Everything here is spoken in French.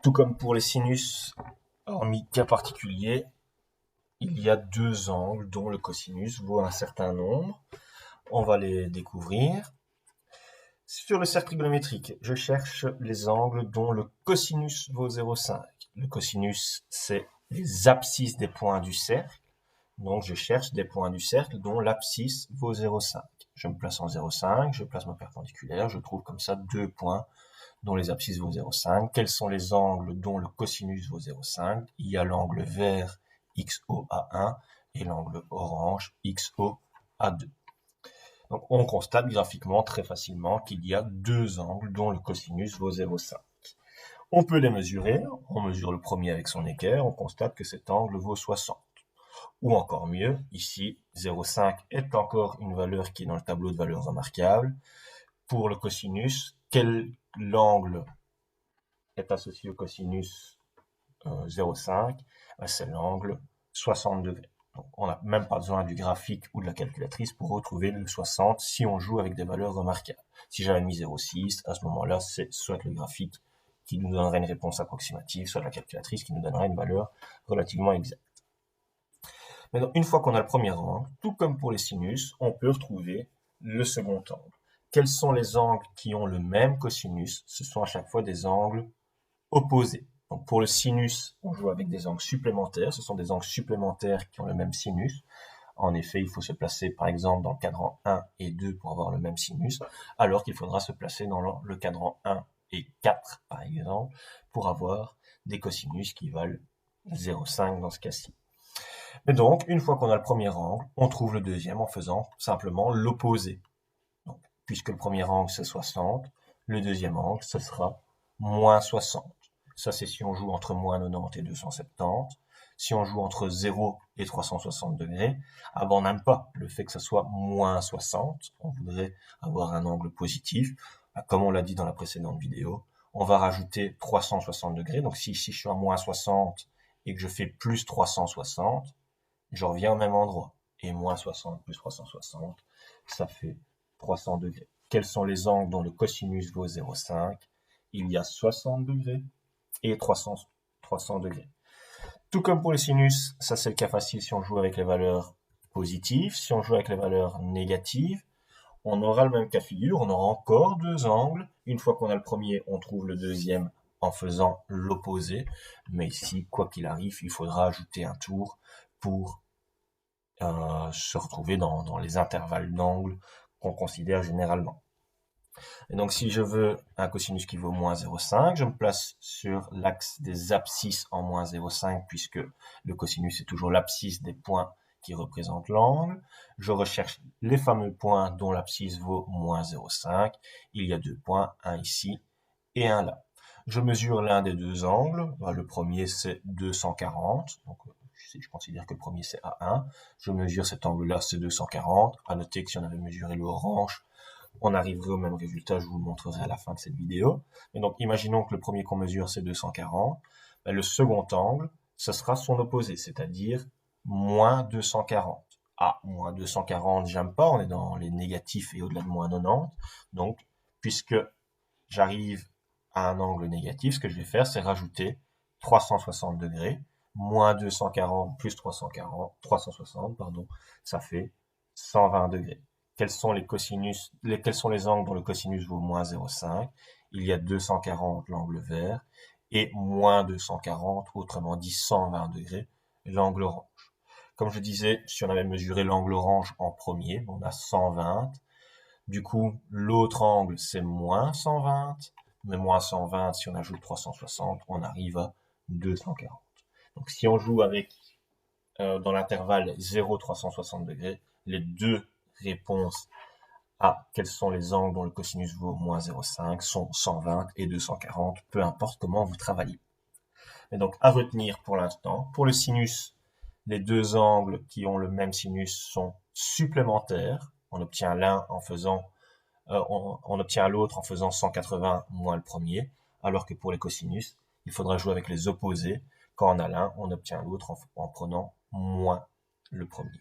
Tout comme pour les sinus, hormis cas particulier, il y a deux angles dont le cosinus vaut un certain nombre. On va les découvrir. Sur le cercle trigonométrique, je cherche les angles dont le cosinus vaut 0,5. Le cosinus, c'est les abscisses des points du cercle. Donc, je cherche des points du cercle dont l'abscisse vaut 0,5. Je me place en 0,5, je place ma perpendiculaire, je trouve comme ça deux points dont les abscisses vaut 0,5. Quels sont les angles dont le cosinus vaut 0,5? Il y a l'angle vert XO-A1 et l'angle orange XO-A2. Donc, on constate graphiquement très facilement qu'il y a deux angles dont le cosinus vaut 0,5. On peut les mesurer. On mesure le premier avec son équerre. On constate que cet angle vaut 60. Ou encore mieux, ici, 0,5 est encore une valeur qui est dans le tableau de valeurs remarquables. Pour le cosinus, quel angle est associé au cosinus 0,5? C'est l'angle 60 degrés. Donc, on n'a même pas besoin du graphique ou de la calculatrice pour retrouver le 60 si on joue avec des valeurs remarquables. Si j'avais mis 0,6, à ce moment-là, c'est soit le graphique qui nous donnerait une réponse approximative, soit la calculatrice qui nous donnerait une valeur relativement exacte. Maintenant, une fois qu'on a le premier angle, tout comme pour les sinus, on peut retrouver le second angle. Quels sont les angles qui ont le même cosinus? Ce sont à chaque fois des angles opposés. Donc pour le sinus, on joue avec des angles supplémentaires. Ce sont des angles supplémentaires qui ont le même sinus. En effet, il faut se placer par exemple dans le cadran 1 et 2 pour avoir le même sinus, alors qu'il faudra se placer dans le cadran 1 et 4 par exemple pour avoir des cosinus qui valent 0,5 dans ce cas-ci. Et donc, une fois qu'on a le premier angle, on trouve le deuxième en faisant simplement l'opposé. Donc, puisque le premier angle c'est 60, le deuxième angle ce sera moins 60. Ça c'est si on joue entre moins 90 et 270. Si on joue entre 0 et 360 degrés, on n'aime pas le fait que ce soit moins 60. On voudrait avoir un angle positif. Comme on l'a dit dans la précédente vidéo, on va rajouter 360 degrés. Donc si ici je suis à moins 60 et que je fais plus 360, je reviens au même endroit. Et moins 60 plus 360, ça fait 300 degrés. Quels sont les angles dont le cosinus vaut 0,5? Il y a 60 degrés et 300 degrés. Tout comme pour les sinus, ça c'est le cas facile si on joue avec les valeurs positives. Si on joue avec les valeurs négatives, on aura le même cas de figure, on aura encore deux angles. Une fois qu'on a le premier, on trouve le deuxième en faisant l'opposé. Mais ici, quoi qu'il arrive, il faudra ajouter un tour pour se retrouver dans les intervalles d'angles qu'on considère généralement. Et donc, si je veux un cosinus qui vaut moins 0,5, je me place sur l'axe des abscisses en moins 0,5, puisque le cosinus est toujours l'abscisse des points qui représentent l'angle. Je recherche les fameux points dont l'abscisse vaut moins 0,5. Il y a deux points, un ici et un là. Je mesure l'un des deux angles. Le premier, c'est 240. Donc, je considère que le premier, c'est A1. Je mesure cet angle-là, c'est 240. À noter que si on avait mesuré l'orange, on arriverait au même résultat, je vous le montrerai à la fin de cette vidéo. Et donc, imaginons que le premier qu'on mesure, c'est 240. Le second angle, ce sera son opposé, c'est-à-dire moins 240. Moins 240, j'aime pas, on est dans les négatifs et au-delà de moins 90. Donc, puisque j'arrive à un angle négatif, ce que je vais faire, c'est rajouter 360 degrés, moins 240 plus 360, ça fait 120 degrés. Quels sont les angles dont le cosinus vaut moins 0,5? Il y a 240, l'angle vert, et moins 240, autrement dit 120 degrés, l'angle orange. Comme je disais, si on avait mesuré l'angle orange en premier, on a 120. Du coup, l'autre angle, c'est moins 120. Mais moins 120, si on ajoute 360, on arrive à 240. Donc, si on joue avec, dans l'intervalle 0-360 degrés, les deux réponses à quels sont les angles dont le cosinus vaut moins 0,5 sont 120 et 240, peu importe comment vous travaillez. Et donc, à retenir pour l'instant, pour le sinus, les deux angles qui ont le même sinus sont supplémentaires. On obtient l'un en faisant, on obtient l'autre en faisant 180 moins le premier, alors que pour les cosinus, il faudra jouer avec les opposés. Quand on a l'un, on obtient l'autre en prenant moins le premier.